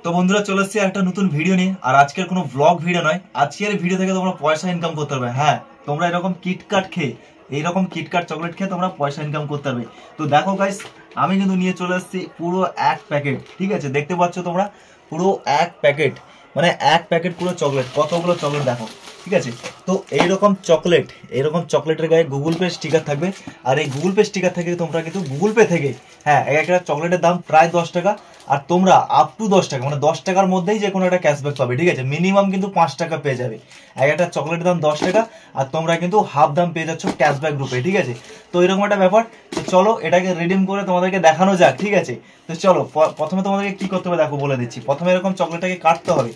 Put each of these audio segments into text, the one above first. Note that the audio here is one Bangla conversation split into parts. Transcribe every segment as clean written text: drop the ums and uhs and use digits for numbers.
তো বন্ধুরা চলে এসেছি একটা নতুন ভিডিও নিয়ে। আর আজকের কোনো ব্লগ ভিডিও নয়, আজকের ভিডিও থেকে তোমরা পয়সা ইনকাম করতে পারবে। হ্যাঁ, তোমরা এরকম কিটকাট খেয়ে, এইরকম কিটকাট চকলেট খেয়ে তোমরা পয়সা ইনকাম করতে পারবে। তো দেখো গাইস, আমি কিন্তু নিয়ে চলে এসেছি পুরো এক প্যাকেট। ঠিক আছে, দেখতে পাচ্ছ তোমরা পুরো এক প্যাকেট, মানে এক প্যাকেট পুরো চকলেট। কতগুলো চকলেট দেখো। ঠিক আছে, তো এইরকম চকলেটের গায়ে গুগল পে স্টিকার থাকবে। আর এই গুগল পে স্টিকার থেকে তোমরা কিন্তু গুগল পে থেকে, হ্যাঁ, এক একটা চকলেটের দাম প্রায় 10 টাকা। আর তোমরা আপ টু 10 টাকা, মানে 10 টাকার মধ্যেই যে কোনো একটা ক্যাশব্যাক পাবে। ঠিক আছে, মিনিমাম কিন্তু 5 টাকা পেয়ে যাবে। এক একটা চকলেটের দাম 10 টাকা, আর তোমরা কিন্তু হাফ দাম পেয়ে যাচ্ছ ক্যাশব্যাক রূপে। ঠিক আছে, তো এরকম একটা ব্যাপার। তো চলো এটাকে রিডিম করে তোমাদেরকে দেখানো যাক। ঠিক আছে, তো চলো প্রথমে তোমাদেরকে কি করতে হবে দেখো, বলে দিচ্ছি। প্রথমে এরকম চকলেটটাকে কাটতে হবে।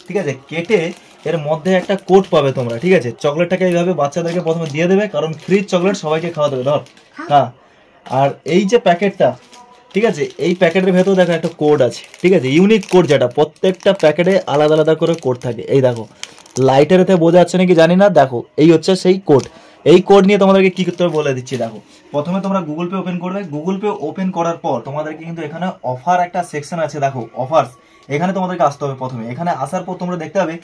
ঠিক আছে, কেটে এর মধ্যে একটা কোড পাবে তোমরা। ঠিক আছে, চকলেটটাকে এইভাবে বাচ্চাদেরকে প্রথমে দিয়ে দেবে, কারণ ফ্রিজ চকলেট সবাইকে খাওয়া দেবে। ধর, হ্যাঁ। আর এই যে প্যাকেটটা, ঠিক আছে, এই প্যাকেটের ভেতর দেখো একটা কোড আছে। ঠিক আছে, ইউনিক কোড, যেটা প্রত্যেকটা প্যাকেটে আলাদা আলাদা করে কোড থাকে। এই দেখো, লাইটের এতে বোঝা যাচ্ছে নাকি জানি না, দেখো এই হচ্ছে সেই কোড। এই কোড নিয়ে তোমাদেরকে কি করতে হবে বলে দিচ্ছি। দেখো, প্রথমে তোমরা গুগল পে ওপেন করবে। গুগল পে ওপেন করার পর তোমাদেরকে কিন্তু এখানে অফার একটা সেকশন আছে। দেখো অফার্স, এখানে তোমাদেরকে আসতে হবে। প্রথমে এখানে আসার পর তোমরা দেখতে হবে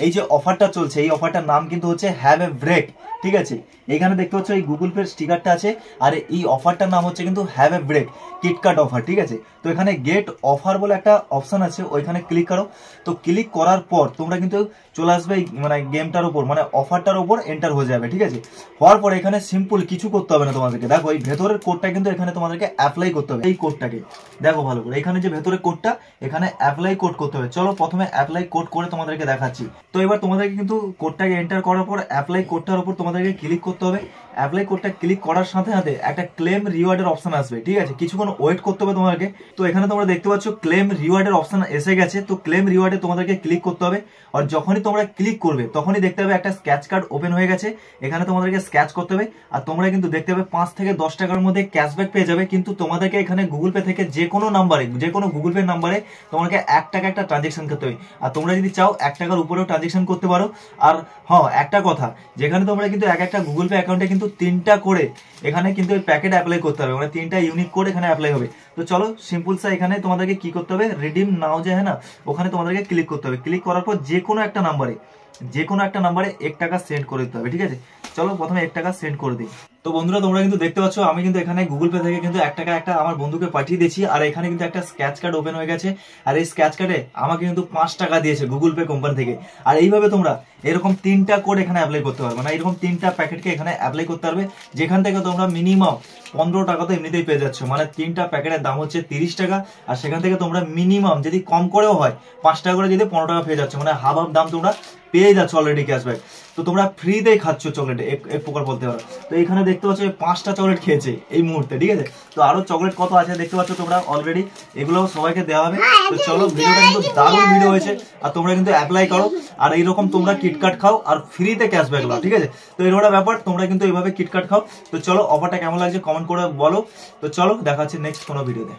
এই যে অফারটা চলছে, এই অফারটার নাম কিন্তু হচ্ছে হ্যাভ এ ব্রেক। ঠিক আছে, এখানে দেখতে পাচ্ছ এই গুগল পে স্টিকারটা আছে, আর এই অফারটার নাম হচ্ছে কিন্তু have a break KitKat offer. ঠিক আছে, তো এখানে গেট অফার বলে একটা অপশন আছে, ওইখানে ক্লিক করো। তো ক্লিক করার পর তোমরা কিন্তু চলে আসবে মানে গেমটার উপর, মানে অফারটার উপর এন্টার হয়ে যাবে। ঠিক আছে, হওয়ার পরে এখানে সিম্পল কিছু করতে হবে না তোমাদেরকে। দেখো এই ভেতরের কোডটা কিন্তু এখানে তোমাদেরকে অ্যাপ্লাই করতে হবে। এই কোডটাকে দেখো ভালো করে, এখানে যে ভেতরের কোডটা, এখানে অ্যাপ্লাই কোড করতে হবে। চলো প্রথমে অ্যাপ্লাই কোড করে তোমাদেরকে দেখাচ্ছি। তো এবার তোমাদেরকে কিন্তু কোডটাকে এন্টার করার পর অ্যাপ্লাই কোডটার উপর তোমাদেরকে ক্লিক করতে হবে। অ্যাপ্লাই কোডটা ক্লিক করার সাথে সাথে একটা ক্লেম রিওয়ার্ডের অপশন আসবে। ঠিক আছে, কিছুক্ষণ ওয়েট করতে হবে তোমাদেরকে। তো এখানে তোমরা দেখতে পাচ্ছ ক্লেম রিওয়ার্ডের অপশন এসে গেছে। তো ক্লেম রিওয়ার্ডে তোমাদেরকে ক্লিক করতে হবে। আর যখনই তোমরা ক্লিক করবে তখনই দেখতে হবে একটা স্ক্র্যাচ কার্ড ওপেন হয়ে গেছে। এখানে তোমাদেরকে স্ক্র্যাচ করতে হবে। আর তোমরা কিন্তু দেখতে হবে 5 থেকে 10 টাকার মধ্যে ক্যাশব্যাক পেয়ে যাবে। কিন্তু তোমাদেরকে এখানে গুগল পে থেকে যে কোনো নাম্বারে, যে কোনো গুগল পে নাম্বারে তোমাকে 1 টাকা একটা ট্রানজেকশন করতে হবে। আর তোমরা যদি চাও 1 টাকার উপরেও ট্রানজেকশন করতে পারো। আর হ্যাঁ, একটা কথা, যেখানে তোমরা কিন্তু এক একটা গুগল পে অ্যাকাউন্টে কিন্তু 3টা করে এখানে কিন্তু এই প্যাকেট অ্যাপ্লাই করতে হবে, মানে 3টা ইউনিক কোড এখানে অ্যাপ্লাই হবে। তো চলো সিম্পল সা এখানে তোমাদেরকে কি করতে হবে, রিডিম নাও যে হ্যাঁ না, ওখানে তোমাদেরকে ক্লিক করতে হবে। ক্লিক করার পর যে কোনো একটা নাম্বারে 1 টাকা সেন্ড করে দিতে হবে। ঠিক আছে, চলো প্রথমে 1 টাকা সেন্ড করে দিই। তো বন্ধুরা তোমরা কিন্তু দেখতে পাচ্ছ আমি কিন্তু এখানে গুগল পে থেকে কিন্তু 1 টাকা একটা আমার বন্ধুকে পাঠিয়ে দিয়েছি। আর এখানে কিন্তু একটা স্ক্র্যাচ কার্ড ওপেন হয়ে গেছে। আর এই স্ক্র্যাচ কার্ডে আমাকে কিন্তু 5 টাকা দিয়েছে গুগল পে কোম্পানি থেকে। আর এইভাবে তোমরা এরকম 3টা কোড এখানে অ্যাপ্লাই করতে পারবে, মানে এরকম 3টা প্যাকেটকে এখানে অ্যাপ্লাই করতে পারবে, যেখান থেকে তোমরা মিনিমাম 15 টাকা তো এমনিতেই পেয়ে যাচ্ছ। মানে 3টা প্যাকেটের দাম হচ্ছে 30 টাকা। আর সেখান থেকে তোমরা মিনিমাম যদি কম করেও হয় 5 টাকা করে যদি 15 টাকা পেয়ে যাচ্ছ, মানে হাফ হাফ দাম তোমরা পেয়ে যাচ্ছ অলরেডি ক্যাশব্যাক। তো তোমরা ফ্রিতেই খাচ্ছ চকলেট, এক প্রকার বলতে পারো। তো এখানে দেখতে পাচ্ছ 5টা চকলেট খেয়েছে এই মুহূর্তে। ঠিক আছে, তো আরো চকলেট কত আছে দেখতে পাচ্ছ তোমরা অলরেডি, এগুলো সবাইকে দেওয়া হবে। তো চলো, ভিডিওটা কিন্তু দারুণ ভিডিও হয়েছে। আর তোমরা কিন্তু অ্যাপ্লাই করো, আর এইরকম তোমরা কিটকাট খাও আর ফ্রিতে ক্যাশব্যাক লাও। ঠিক আছে, তো এরকম ব্যাপার, তোমরা কিন্তু এইভাবে কিটকাট খাও। তো চলো, অফারটা কেমন লাগছে কমেন্ট করে বলো। তো চলো, দেখা হচ্ছে নেক্সট কোনো ভিডিওতে।